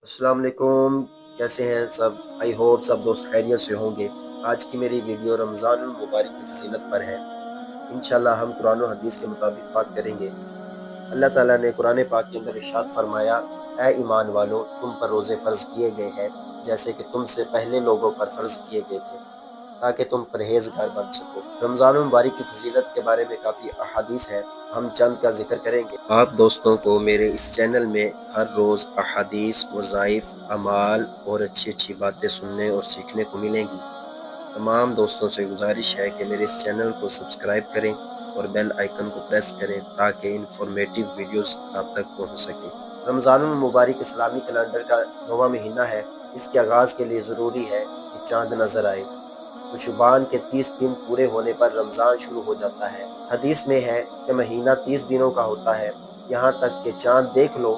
अस्सलाम वालेकुम। कैसे हैं सब? आई होप सब दोस्त खैरियत से होंगे। आज की मेरी वीडियो रमज़ान मुबारक की फजीलत पर है। इंशाल्लाह हम कुरान और हदीस के मुताबिक बात करेंगे। अल्लाह ताला ने कुरान पाक के अंदर इरशाद फरमाया, ऐ ईमान वालो, तुम पर रोज़े फ़र्ज़ किए गए हैं जैसे कि तुमसे पहले लोगों पर फ़र्ज़ किए गए थे, ताकि तुम परहेज़गार बन सको। रमज़ान मुबारक की फजीलत के बारे में काफ़ी अहादीस है, हम चंद का जिक्र करेंगे। आप दोस्तों को मेरे इस चैनल में हर रोज़ अहादीस, वज़ाइफ, अमाल और अच्छी अच्छी बातें सुनने और सीखने को मिलेंगी। तमाम दोस्तों से गुजारिश है कि मेरे इस चैनल को सब्सक्राइब करें और बेल आइकन को प्रेस करें ताकि इंफॉर्मेटिव वीडियोस आप तक पहुंच सके। रमज़ान मुबारक इस्लामी कैलेंडर का 9वां महीना है। इसके आगाज़ के लिए ज़रूरी है कि चाँद नज़र आए, तो शुबान के 30 दिन पूरे होने पर रमज़ान शुरू हो जाता है। हदीस में है कि महीना 30 दिनों का होता है, यहाँ तक कि चाँद देख लो।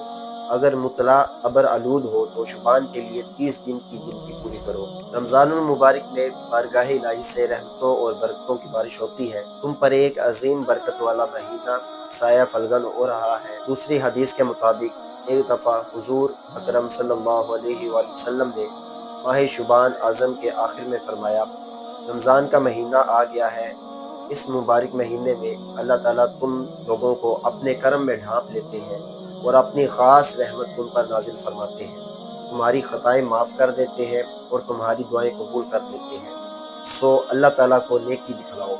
अगर मुतला अबर आलूद हो तो शुबान के लिए 30 दिन की गिनती पूरी करो। रमज़ान मुबारक में बारगाह इलाही से रहमतों और बरकतों की बारिश होती है। तुम पर एक अजीम बरकत वाला महीना साया फलगन हो रहा है। दूसरी हदीस के मुताबिक एक दफ़ा हुजूर अकरम सल्लल्लाहु अलैहि वसल्लम ने माह शुबान आज़म के आखिर में फरमाया, रमज़ान का महीना आ गया है। इस मुबारक महीने में अल्लाह ताला तुम लोगों को अपने करम में ढांप लेते हैं और अपनी ख़ास रहमत तुम पर नाजिल फरमाते हैं, तुम्हारी ख़ताएँ माफ़ कर देते हैं और तुम्हारी दुआएं कबूल कर लेते हैं। सो अल्लाह ताला को नेकी दिखलाओ।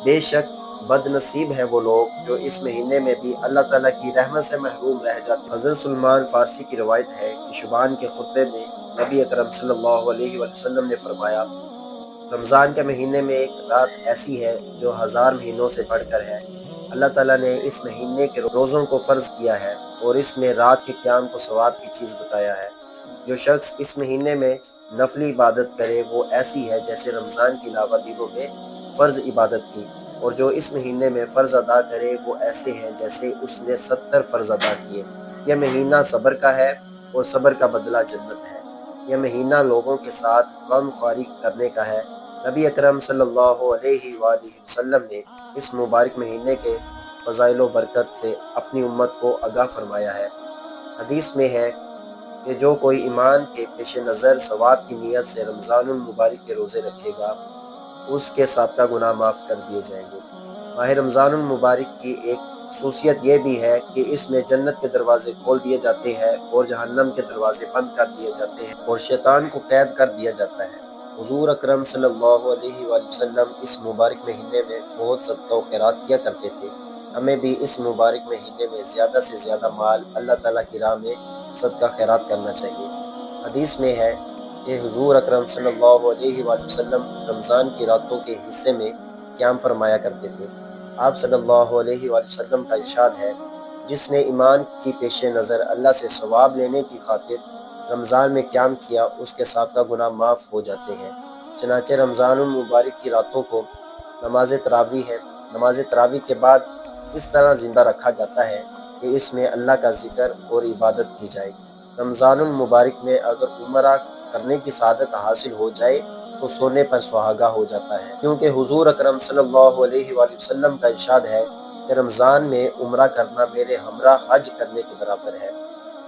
बेशक बदनसीब है वो लोग जो इस महीने में भी अल्लाह ताला की रहमत से महरूम रह जाते हैं। हज़रत सलमान फ़ारसी की रवायत है कि शुबान के खुतबे में नबी अकरम सल्लल्लाहु अलैहि वसल्लम ने फरमाया, रमज़ान के महीने में एक रात ऐसी है जो 1000 महीनों से बढ़कर है। अल्लाह ताला ने इस महीने के रोज़ों को फ़र्ज़ किया है और इसमें रात के क़याम को सवाब की चीज़ बताया है। जो शख्स इस महीने में नफली इबादत करे वो ऐसी है जैसे रमज़ान के अलावा दिनों में फ़र्ज़ इबादत की, और जो इस महीने में फ़र्ज़ अदा करे वो ऐसे हैं जैसे उसने 70 फ़र्ज़ अदा किए। यह महीना सब्र का है और सब्र का बदला जन्नत है। यह महीना लोगों के साथ गम ख्वारी करने का है। नबी अकरम सल्लल्लाहु अलैहि वसल्लम ने इस मुबारक महीने के फ़ज़ाइल व बरकत से अपनी उम्मत को आगाह फरमाया है। हदीस में है कि जो कोई ईमान के पेश नज़र सवाब की नीयत से रमज़ानुल मुबारक के रोज़े रखेगा, उसके साबका गुनाह माफ़ कर दिए जाएंगे। माह रमज़ानुल मुबारक की एक खसूसियत यह भी है कि इसमें जन्नत के दरवाजे खोल दिए जाते हैं और जहन्नम के दरवाजे बंद कर दिए जाते हैं और शैतान को कैद कर दिया जाता है। हुज़ूर अकरम सल्लल्लाहु अलैहि वसल्लम इस मुबारक महीने में बहुत सदका व खैरात किया करते थे। हमें भी इस मुबारक महीने में ज़्यादा से ज़्यादा माल अल्लाह ताला की राह में सदका खैरात करना चाहिए। हदीस में है कि हुज़ूर अकरम सल्लल्लाहु अलैहि वसल्लम रमज़ान की रातों के हिस्से में क़याम फरमाया करते थे। आप सल्लल्लाहु अलैहि वसल्लम का इरशाद है, जिसने ईमान की पेश नज़र अल्लाह से सवाब लेने की खातिर रमज़ान में क़याम किया, उसके साबका गुनाह माफ़ हो जाते हैं। चनाचे रमज़ानुल मुबारक की रातों को नमाज तरावी है। नमाज तरावी के बाद इस तरह ज़िंदा रखा जाता है कि इसमें अल्लाह का ज़िक्र और इबादत की जाए। रमज़ानुल मुबारक में अगर उम्रा करने की सआदत हासिल हो जाए तो सोने पर सुहागा हो जाता है, क्योंकि हुज़ूर अकरम सल्लल्लाहु अलैहि वसल्लम का इरशाद है कि रमज़ान में उम्रा करना मेरे हमरा हज करने के बराबर है।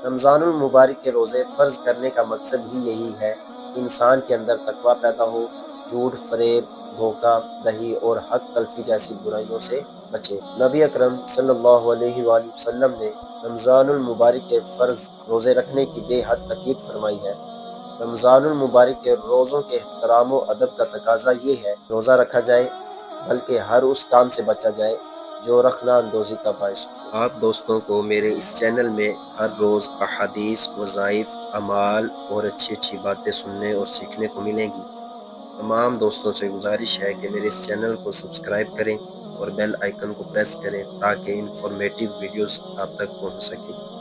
रमज़ानुल मुबारक के रोज़े फ़र्ज़ करने का मकसद ही यही है कि इंसान के अंदर तकवा पैदा हो, झूठ, फ़रेब, धोखा दही और हक तलफ़ी जैसी बुराइयों से बचे। नबी अकरम सल्लल्लाहु अलैहि वसल्लम ने रमज़ानुल मुबारक के फ़र्ज़ रोज़े रखने की बेहद ताकीद फरमाई है। रमज़ानुल मुबारक के रोज़ों के एहतराम व अदब का तकाज़ा ये है, रोज़ा रखा जाए बल्कि हर उस काम से बचा जाए जो रखना अंदोज़ी का बायस हो। आप दोस्तों को मेरे इस चैनल में हर रोज़ अहादीस, वज़ाइफ, अमाल और अच्छी अच्छी बातें सुनने और सीखने को मिलेंगी। तमाम दोस्तों से गुजारिश है कि मेरे इस चैनल को सब्सक्राइब करें और बेल आइकन को प्रेस करें ताकि इंफॉर्मेटिव वीडियोस आप तक पहुंच सकें।